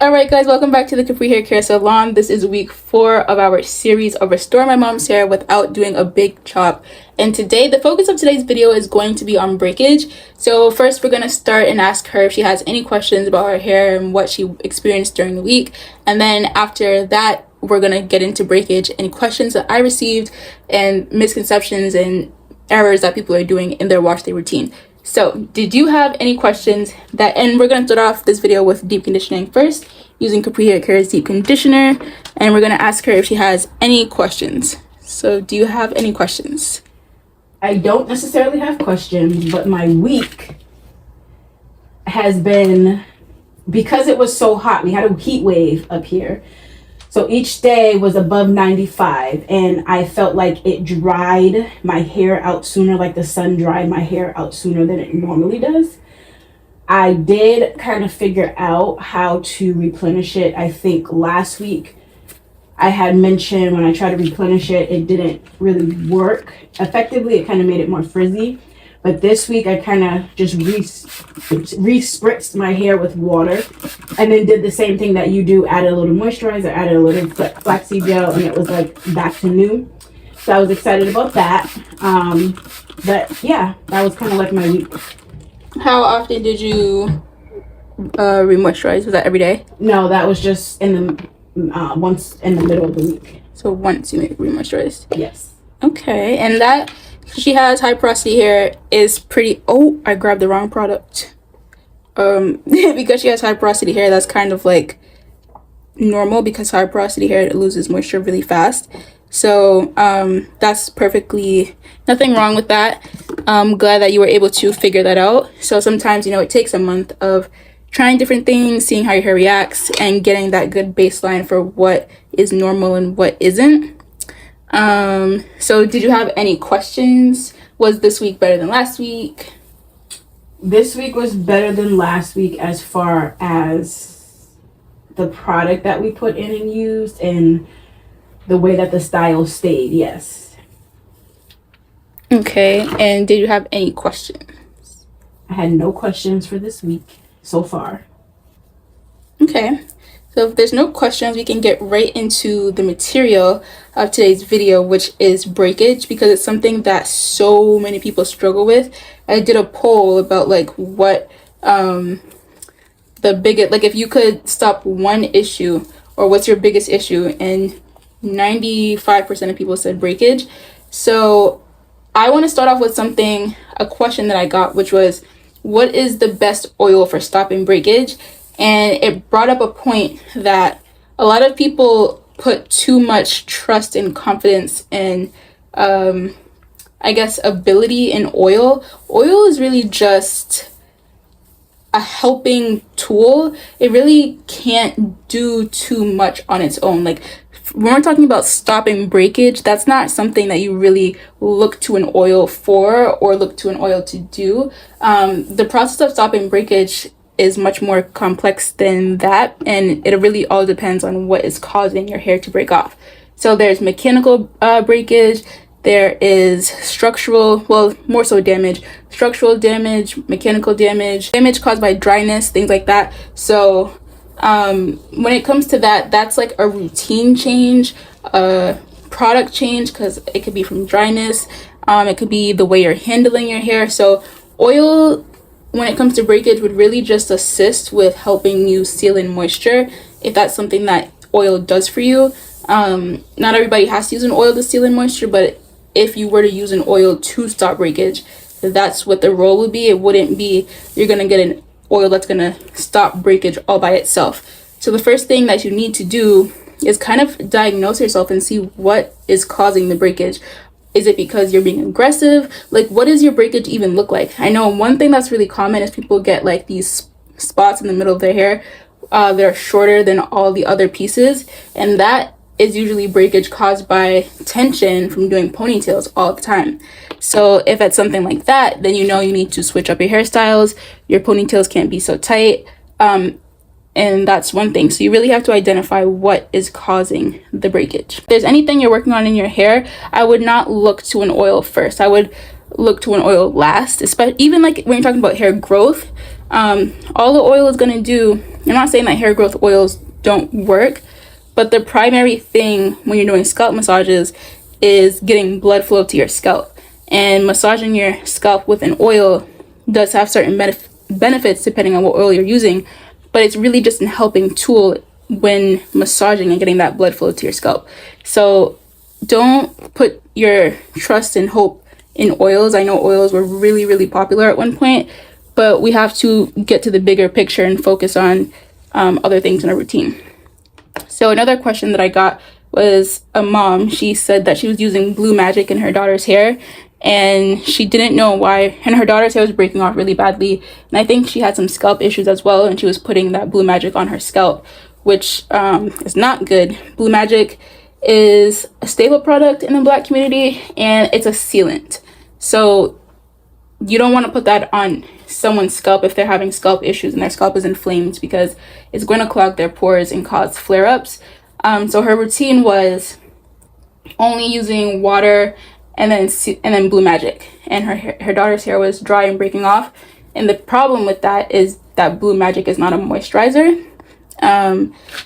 Alright guys, welcome back to the Capri Hair Care Salon. This is week 4 of our series of Restore My Mom's Hair Without Doing a Big Chop. And today, the focus of today's video is going to be on breakage. So first we're going to start and ask her if she has any questions about her hair and what she experienced during the week. And then after that, we're going to get into breakage and questions that I received and misconceptions and errors that people are doing in their wash day routine. So did you have any questions? And we're going to start off this video with deep conditioning first, using Capri Hair Care's deep conditioner, and we're going to ask her if she has any questions. So do you have any questions? I don't necessarily have questions, but my week has been, because it was so hot, we had a heat wave up here. So each day was above 95, and I felt like it dried my hair out sooner, like the sun dried my hair out sooner than it normally does. I did kind of figure out how to replenish it. I think last week I had mentioned when I tried to replenish it, it didn't really work effectively. It kind of made it more frizzy. But this week I kind of just re-spritzed my hair with water and then did the same thing that you do, added a little moisturizer, added a little flaxseed gel, and it was like back to new. So I was excited about that. But yeah, that was kind of like my week. How often did you re-moisturize? Was that every day? No, that was just in the once in the middle of the week. So once you re-moisturized? Yes. Okay, and that she has high porosity hair is pretty. Oh, I grabbed the wrong product. Because she has high porosity hair, that's kind of like normal, because high porosity hair loses moisture really fast. So that's perfectly nothing wrong with that. I'm glad that you were able to figure that out. So sometimes, it takes a month of trying different things, seeing how your hair reacts, and getting that good baseline for what is normal and what isn't. So did you have any questions? Was this week better than last week? This week was better than last week as far as the product that we put in and used and the way that the style stayed. Yes. Okay, and did you have any questions? I had no questions for this week so far. Okay, so if there's no questions, we can get right into the material of today's video, which is breakage, because it's something that so many people struggle with. I did a poll about like what the biggest, like if you could stop one issue, or what's your biggest issue, and 95% of people said breakage. So I want to start off with a question that I got, which was, what is the best oil for stopping breakage? And it brought up a point that a lot of people put too much trust and confidence and I guess ability in oil. Oil is really just a helping tool. It really can't do too much on its own. Like when we're talking about stopping breakage, that's not something that you really look to an oil for or look to an oil to do. The process of stopping breakage is much more complex than that, and it really all depends on what is causing your hair to break off. So there's mechanical breakage, there is structural, well, more so damage, structural damage, mechanical damage caused by dryness, things like that. So when it comes to that, that's like a routine change, a product change, because it could be from dryness, it could be the way you're handling your hair. So oil, when it comes to breakage, would really just assist with helping you seal in moisture, if that's something that oil does for you. Not everybody has to use an oil to seal in moisture, but if you were to use an oil to stop breakage, that's what the role would be. It wouldn't be you're gonna get an oil that's gonna stop breakage all by itself. So the first thing that you need to do is kind of diagnose yourself and see what is causing the breakage. Is it because you're being aggressive? Like, what does your breakage even look like? I know one thing that's really common is people get like these spots in the middle of their hair that are shorter than all the other pieces, and that is usually breakage caused by tension from doing ponytails all the time. So if it's something like that, then you need to switch up your hairstyles. Your ponytails can't be so tight. And that's one thing. So you really have to identify what is causing the breakage. If there's anything you're working on in your hair, I would not look to an oil first. I would look to an oil last, especially even like when you're talking about hair growth. All the oil is going to do I'm not saying that hair growth oils don't work, but the primary thing when you're doing scalp massages is getting blood flow to your scalp. And massaging your scalp with an oil does have certain benefits depending on what oil you're using, but it's really just a helping tool when massaging and getting that blood flow to your scalp. So don't put your trust and hope in oils. I know oils were really, really popular at one point, but we have to get to the bigger picture and focus on other things in our routine. So another question that I got was a mom. She said that she was using Blue Magic in her daughter's hair, and she didn't know why, and her daughter's hair was breaking off really badly, and I think she had some scalp issues as well, and she was putting that Blue Magic on her scalp, which is not good. Blue Magic is a staple product in the Black community, and it's a sealant. So you don't want to put that on someone's scalp if they're having scalp issues and their scalp is inflamed, because it's going to clog their pores and cause flare-ups. So her routine was only using water and then Blue Magic, and her daughter's hair was dry and breaking off. And the problem with that is that Blue Magic is not a moisturizer,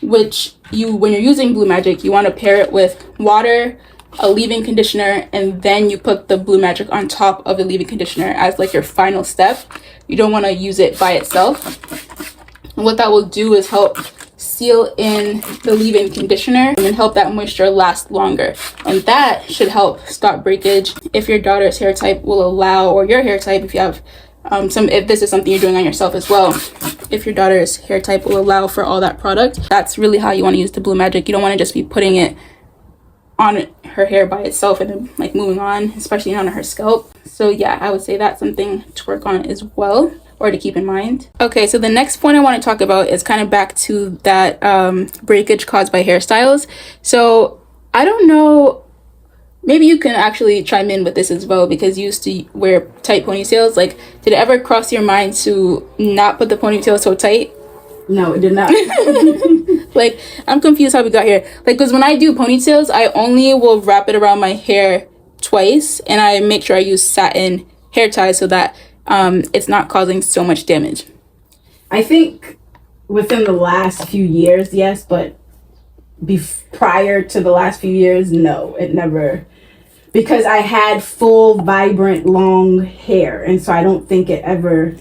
which when you're using Blue Magic, you want to pair it with water, a leave-in conditioner, and then you put the Blue Magic on top of the leave-in conditioner as like your final step. You don't want to use it by itself. And what that will do is help seal in the leave-in conditioner and help that moisture last longer, and that should help stop breakage. If your daughter's hair type will allow, or your hair type, if you have if this is something you're doing on yourself as well, if your daughter's hair type will allow for all that product, that's really how you want to use the Blue Magic. You don't want to just be putting it on her hair by itself and then like moving on, especially on her scalp. So yeah, I would say that's something to work on as well, or to keep in mind. Okay, so the next point I want to talk about is kind of back to that breakage caused by hairstyles. So I don't know, maybe you can actually chime in with this as well, because you used to wear tight ponytails. Like, did it ever cross your mind to not put the ponytail so tight? No, it did not. Like, I'm confused how we got here. Like, because when I do ponytails, I only will wrap it around my hair twice, and I make sure I use satin hair ties so that it's not causing so much damage. I think within the last few years, yes, but prior to the last few years, no, it never, because I had full, vibrant, long hair, and so I don't think it ever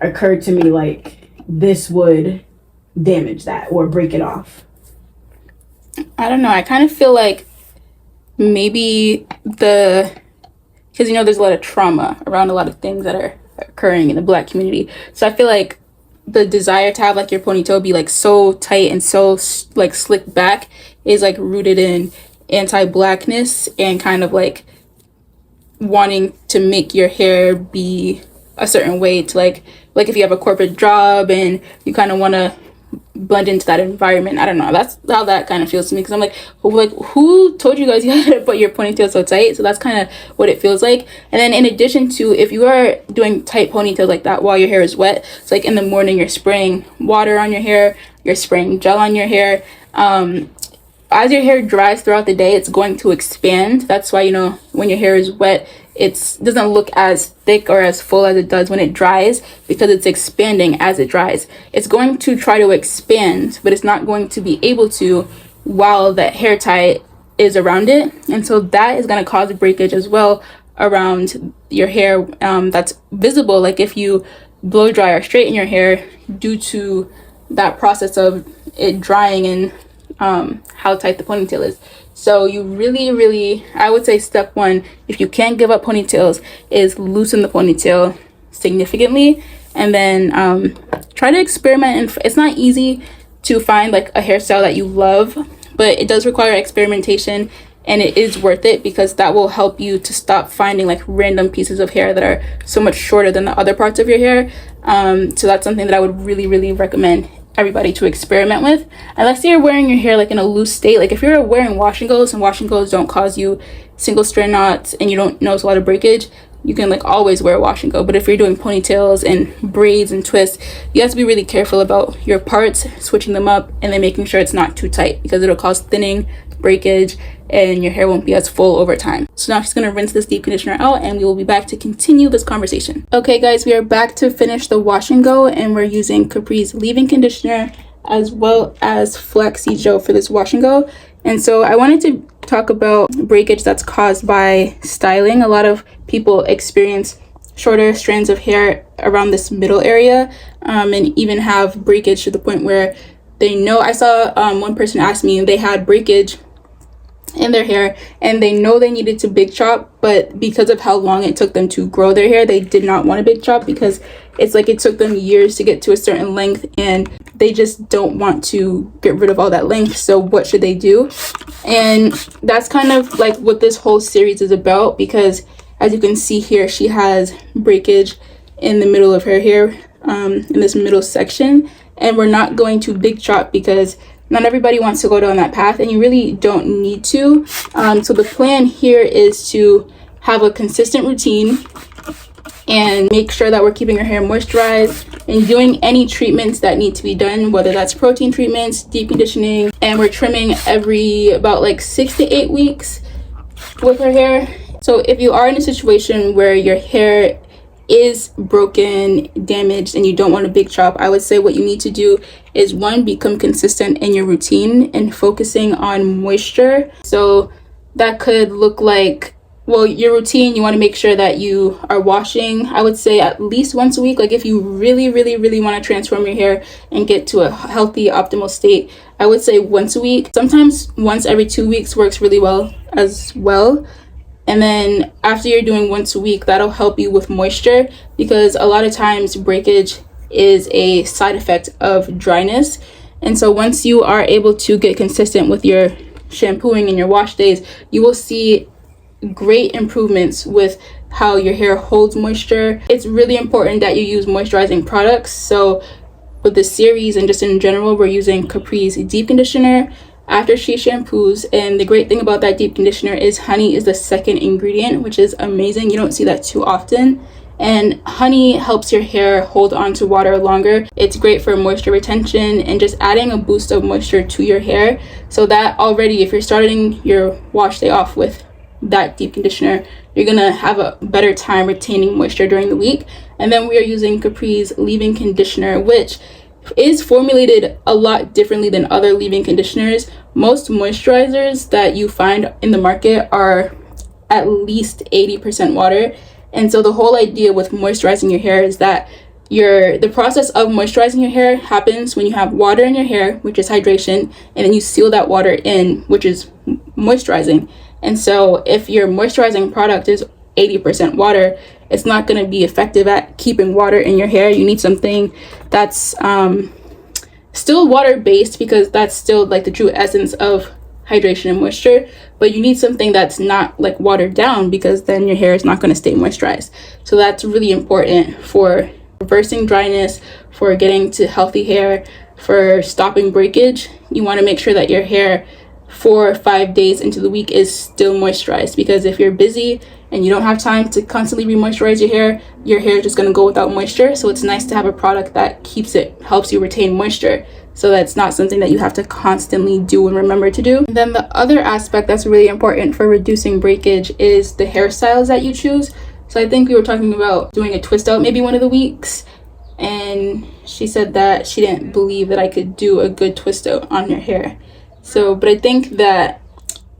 occurred to me like this would damage that or break it off. I don't know. I kind of feel like maybe because there's a lot of trauma around a lot of things that are occurring in the Black community. So I feel like the desire to have like your ponytail be like so tight and so like slick back is like rooted in anti-Blackness and kind of like wanting to make your hair be a certain way to like if you have a corporate job and you kind of want to blend into that environment. I don't know, that's how that kind of feels to me, because I'm like, who told you guys you had to put your ponytail so tight? So that's kind of what it feels like. And then in addition to, if you are doing tight ponytails like that while your hair is wet, it's like in the morning you're spraying water on your hair, you're spraying gel on your hair, as your hair dries throughout the day, it's going to expand. That's why, when your hair is wet, it doesn't look as thick or as full as it does when it dries, because it's expanding as it dries. It's going to try to expand, but it's not going to be able to while the hair tie is around it. And so that is going to cause breakage as well around your hair, that's visible. Like if you blow dry or straighten your hair due to that process of it drying and how tight the ponytail is. So you really, I would say step one, if you can't give up ponytails, is loosen the ponytail significantly, and then try to experiment. And it's not easy to find like a hairstyle that you love, but it does require experimentation, and it is worth it, because that will help you to stop finding like random pieces of hair that are so much shorter than the other parts of your hair. So that's something that I would really recommend everybody to experiment with. And let's say you're wearing your hair like in a loose state, like if you're wearing wash and goes, and wash and goes don't cause you single strand knots and you don't notice a lot of breakage, you can like always wear a wash and go. But if you're doing ponytails and braids and twists, you have to be really careful about your parts, switching them up, and then making sure it's not too tight, because it'll cause thinning, breakage, and your hair won't be as full over time. So now she's gonna rinse this deep conditioner out, and we will be back to continue this conversation. Okay guys, we are back to finish the wash and go, and we're using Capri's leave-in conditioner as well as flaxseed gel for this wash and go. And so I wanted to talk about breakage that's caused by styling. A lot of people experience shorter strands of hair around this middle area, and even have breakage to the point where they know. I saw one person ask me, they had breakage in their hair and they know they needed to big chop, but because of how long it took them to grow their hair, they did not want to big chop, because it's like it took them years to get to a certain length and they just don't want to get rid of all that length. So what should they do? And that's kind of like what this whole series is about, because as you can see here, she has breakage in the middle of her hair, in this middle section, and we're not going to big chop because not everybody wants to go down that path, and you really don't need to. So the plan here is to have a consistent routine and make sure that we're keeping our hair moisturized and doing any treatments that need to be done, whether that's protein treatments, deep conditioning, and we're trimming every about like 6 to 8 weeks with our hair. So if you are in a situation where your hair is broken, damaged, and you don't want a big chop, I would say what you need to do is, one, become consistent in your routine and focusing on moisture. So that could look like, well, your routine, you want to make sure that you are washing, I would say at least once a week. Like if you really want to transform your hair and get to a healthy, optimal state, I would say once a week. Sometimes once every 2 weeks works really well as well. And then after you're doing once a week, that'll help you with moisture, because a lot of times breakage is a side effect of dryness. And so once you are able to get consistent with your shampooing and your wash days, you will see great improvements with how your hair holds moisture. It's really important that you use moisturizing products. So with this series and just in general, we're using Capri's deep conditioner after she shampoos, and the great thing about that deep conditioner is honey is the second ingredient, which is amazing. You don't see that too often, and honey helps your hair hold on to water longer. It's great for moisture retention and just adding a boost of moisture to your hair, so that already if you're starting your wash day off with that deep conditioner, you're gonna have a better time retaining moisture during the week. And then we are using Capri's leave-in conditioner, which is formulated a lot differently than other leave-in conditioners. Most moisturizers that you find in the market are at least 80% water, and so the whole idea with moisturizing your hair is that the process of moisturizing your hair happens when you have water in your hair, which is hydration, and then you seal that water in, which is moisturizing. And so if your moisturizing product is 80% water, it's not going to be effective at keeping water in your hair. You need something that's still water based, because that's still like the true essence of hydration and moisture, but you need something that's not like watered down, because then your hair is not going to stay moisturized. So that's really important for reversing dryness, for getting to healthy hair, for stopping breakage. You want to make sure that your hair 4 or 5 days into the week is still moisturized, because if you're busy and you don't have time to constantly re-moisturize your hair is just going to go without moisture. So it's nice to have a product that helps you retain moisture, so that's not something that you have to constantly do and remember to do. And then the other aspect that's really important for reducing breakage is the hairstyles that you choose. So I think we were talking about doing a twist out maybe one of the weeks, and she said that she didn't believe that I could do a good twist out on her hair. So, but I think that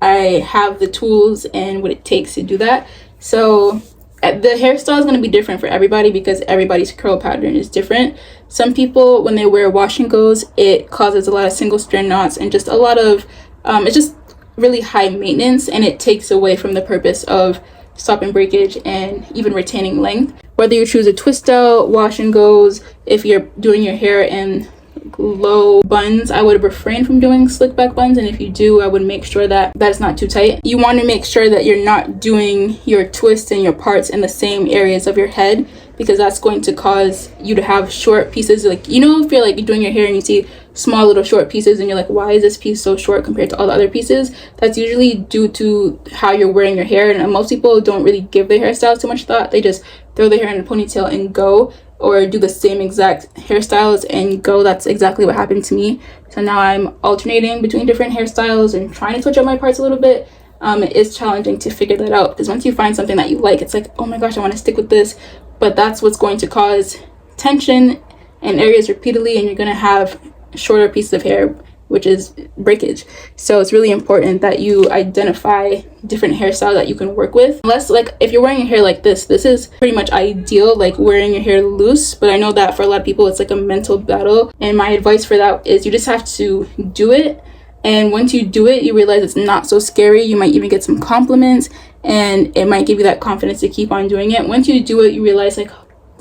I have the tools and what it takes to do that. So the hairstyle is going to be different for everybody, because everybody's curl pattern is different. Some people, when they wear wash and goes, it causes a lot of single strand knots and just a lot of it's just really high maintenance, and it takes away from the purpose of stopping breakage and even retaining length. Whether you choose a twist out, wash and goes, if you're doing your hair in low buns, I would refrain from doing slick back buns, and if you do, I would make sure that it's not too tight. You want to make sure that you're not doing your twists and your parts in the same areas of your head, because that's going to cause you to have short pieces. Like, you know, if you're like doing your hair and you see small little short pieces and you're like, why is this piece so short compared to all the other pieces? That's usually due to how you're wearing your hair. And most people don't really give their hairstyles too much thought. They just throw their hair in a ponytail and go, or do the same exact hairstyles and go. That's exactly what happened to me. So now I'm alternating between different hairstyles and trying to switch up my parts a little bit. It is challenging to figure that out, because once you find something that you like, it's like, oh my gosh, I want to stick with this. But that's what's going to cause tension in areas repeatedly, and you're going to have shorter pieces of hair, which is breakage. So it's really important that you identify different hairstyles that you can work with. Unless, like, if you're wearing your hair like this is pretty much ideal, like wearing your hair loose. But I know that for a lot of people it's like a mental battle, and my advice for that is you just have to do it. And once you do it, you realize it's not so scary. You might even get some compliments, and it might give you that confidence to keep on doing it. Once you do it, you realize like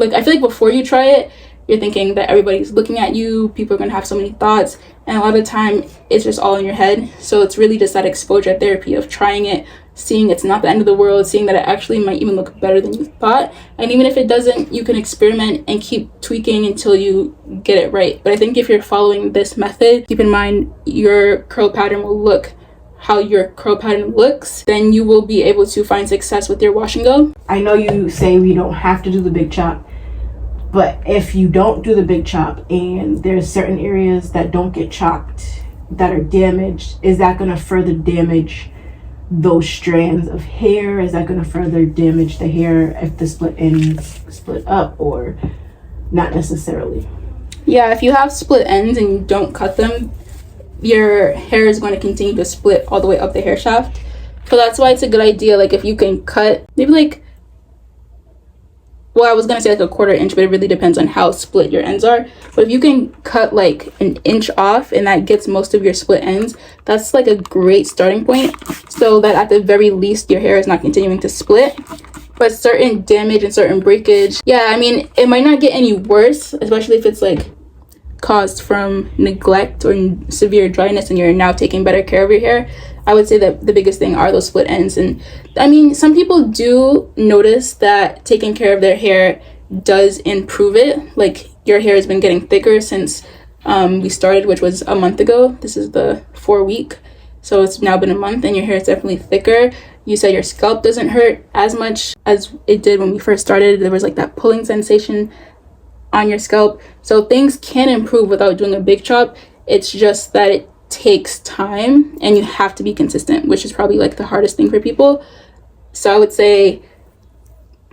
I feel like before you try it, you're thinking that everybody's looking at you, people are going to have so many thoughts, and a lot of the time it's just all in your head. So it's really just that exposure therapy of trying it, seeing it's not the end of the world, seeing that it actually might even look better than you thought. And even if it doesn't, you can experiment and keep tweaking until you get it right. But I think if you're following this method, keep in mind your curl pattern will look how your curl pattern looks, then you will be able to find success with your wash and go. I know you say we don't have to do the big chop, but if you don't do the big chop and there's certain areas that don't get chopped that are damaged, is that going to further damage those strands of hair? Is that going to further damage the hair if the split ends split up, or not necessarily? Yeah, if you have split ends and you don't cut them, your hair is going to continue to split all the way up the hair shaft. So that's why it's a good idea, like if you can cut maybe like, well, I was gonna say like a 1/4 inch, but it really depends on how split your ends are. But if you can cut like an inch off and that gets most of your split ends, that's like a great starting point, so that at the very least your hair is not continuing to split. But certain damage and certain breakage, yeah, I mean, it might not get any worse, especially if it's like caused from neglect or severe dryness and you're now taking better care of your hair. I would say that the biggest thing are those split ends. And I mean, some people do notice that taking care of their hair does improve it. Like your hair has been getting thicker since we started, which was a month ago. This is the 4-week, so it's now been a month, and your hair is definitely thicker. You said your scalp doesn't hurt as much as it did when we first started. There was like that pulling sensation on your scalp. So things can improve without doing a big chop. It's just that it takes time and you have to be consistent, which is probably like the hardest thing for people. So I would say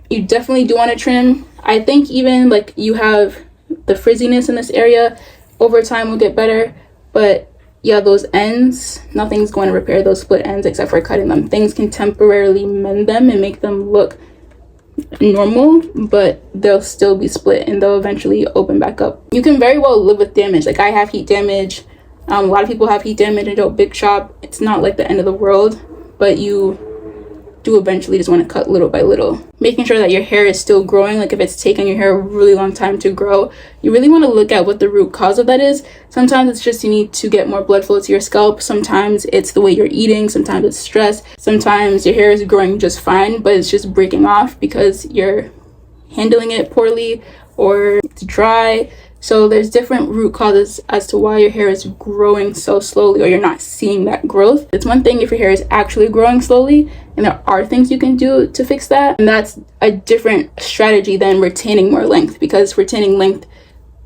you definitely do want to trim. I think even like you have the frizziness in this area, over time will get better. But yeah, those ends, nothing's going to repair those split ends except for cutting them. Things can temporarily mend them and make them look normal, but they'll still be split and they'll eventually open back up. You can very well live with damage. Like I have heat damage. A lot of people have heat damage and don't big chop. It's not like the end of the world, but you do eventually just want to cut little by little. Making sure that your hair is still growing. Like if it's taken your hair a really long time to grow, you really want to look at what the root cause of that is. Sometimes it's just you need to get more blood flow to your scalp. Sometimes it's the way you're eating. Sometimes it's stress. Sometimes your hair is growing just fine, but it's just breaking off because you're handling it poorly or it's dry. So there's different root causes as to why your hair is growing so slowly or you're not seeing that growth. It's one thing if your hair is actually growing slowly, and there are things you can do to fix that. And that's a different strategy than retaining more length, because retaining length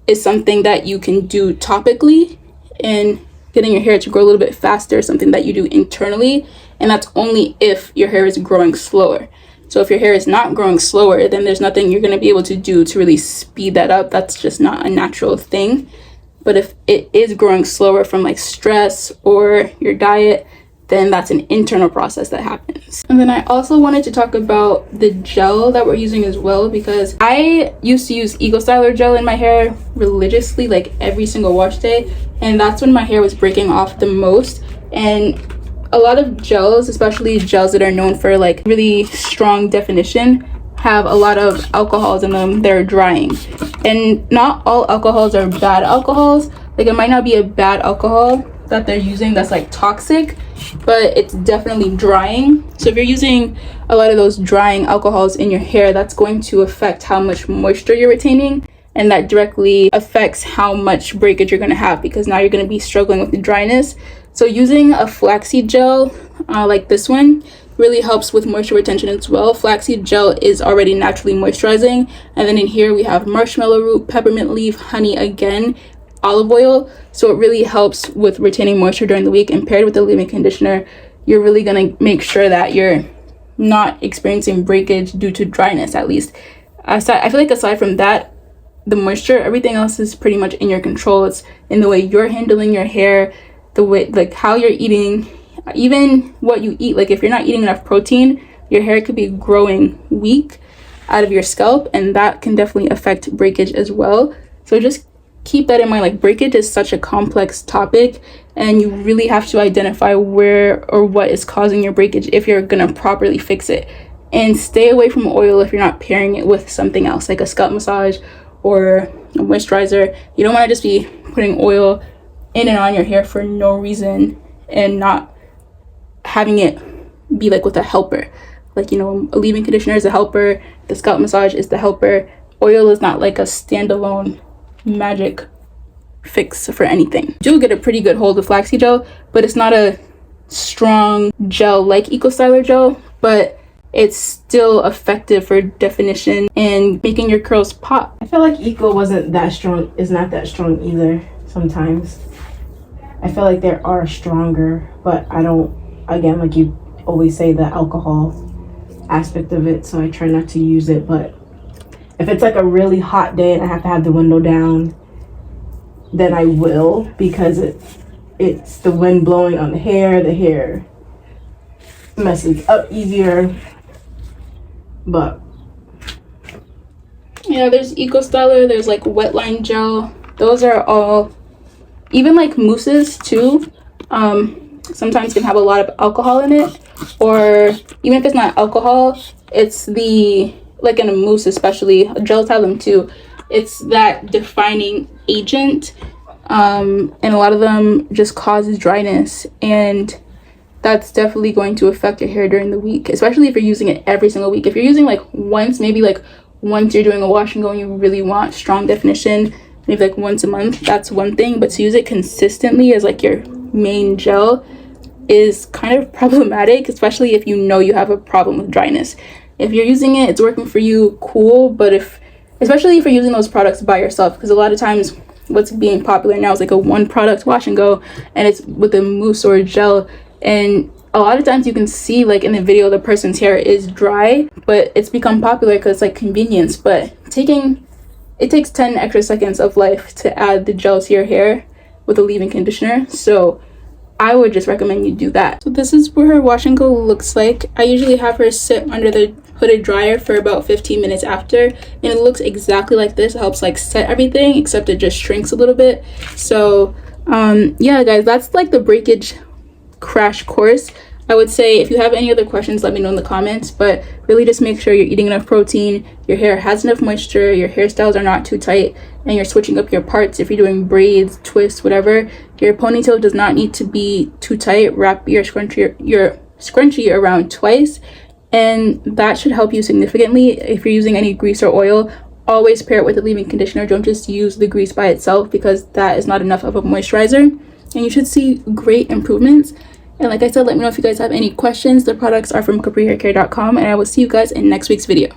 is something that you can do topically, and getting your hair to grow a little bit faster is something that you do internally. And that's only if your hair is growing slower. So if your hair is not growing slower, then there's nothing you're going to be able to do to really speed that up. That's just not a natural thing. But if it is growing slower from like stress or your diet, then that's an internal process that happens. And then I also wanted to talk about the gel that we're using as well, because I used to use Ego Styler gel in my hair religiously, like every single wash day. And that's when my hair was breaking off the most. And a lot of gels, especially gels that are known for like really strong definition, have a lot of alcohols in them. They're drying, and not all alcohols are bad alcohols. Like it might not be a bad alcohol, that they're using that's like toxic, but it's definitely drying. So if you're using a lot of those drying alcohols in your hair, that's going to affect how much moisture you're retaining, and that directly affects how much breakage you're going to have, because now you're going to be struggling with the dryness. So using a flaxseed gel like this one really helps with moisture retention as well. Flaxseed gel is already naturally moisturizing, and then in here we have marshmallow root, peppermint leaf, honey again, olive oil. So it really helps with retaining moisture during the week, and paired with the leave-in conditioner, you're really going to make sure that you're not experiencing breakage due to dryness. At least I feel like aside from that, the moisture, everything else is pretty much in your control. It's in the way you're handling your hair, the way, like how you're eating, even what you eat. Like if you're not eating enough protein, your hair could be growing weak out of your scalp, and that can definitely affect breakage as well. So just keep that in mind. Like breakage is such a complex topic, and you really have to identify where or what is causing your breakage if you're gonna properly fix it. And stay away from oil if you're not pairing it with something else like a scalp massage or a moisturizer. You don't want to just be putting oil in and on your hair for no reason and not having it be like with a helper. Like, you know, a leave-in conditioner is a helper, the scalp massage is the helper. Oil is not like a standalone magic fix for anything. You do get a pretty good hold of flaxseed gel, but it's not a strong gel like Eco Styler gel, but it's still effective for definition and making your curls pop. I feel like Eco wasn't that strong, is not that strong either sometimes. I feel like there are stronger, but I don't, again, like you always say, the alcohol aspect of it, so I try not to use it. But if it's like a really hot day and I have to have the window down, then I will, because it's the wind blowing on the hair messes up easier. But yeah, there's Eco Styler, there's like wetline gel. Those are all, even like mousses too, sometimes can have a lot of alcohol in it, or even if it's not alcohol, it's the, like in a mousse especially, gels have them too, it's that defining agent, and a lot of them just causes dryness, and that's definitely going to affect your hair during the week, especially if you're using it every single week. If you're using like once, maybe like once you're doing a wash and go and you really want strong definition, maybe like once a month, that's one thing. But to use it consistently as like your main gel is kind of problematic, especially if you know you have a problem with dryness. If you're using it, it's working for you, cool. But especially if you're using those products by yourself, because a lot of times what's being popular now is like a one product wash and go, and it's with a mousse or a gel. And a lot of times you can see like in the video the person's hair is dry, but it's become popular because it's like convenience. But it takes 10 extra seconds of life to add the gel to your hair with a leave-in conditioner. So I would just recommend you do that. So this is what her wash and go looks like. I usually have her sit under the hooded dryer for about 15 minutes after, and it looks exactly like this. It helps like set everything, except it just shrinks a little bit. So yeah guys, that's like the breakage crash course. I would say if you have any other questions, let me know in the comments, but really just make sure you're eating enough protein, your hair has enough moisture, your hairstyles are not too tight, and you're switching up your parts. If you're doing braids, twists, whatever, your ponytail does not need to be too tight. Wrap your scrunchie around twice, and that should help you significantly. If you're using any grease or oil, always pair it with a leave-in conditioner. Don't just use the grease by itself, because that is not enough of a moisturizer, and you should see great improvements. And like I said, let me know if you guys have any questions. The products are from caprihaircare.com, and I will see you guys in next week's video.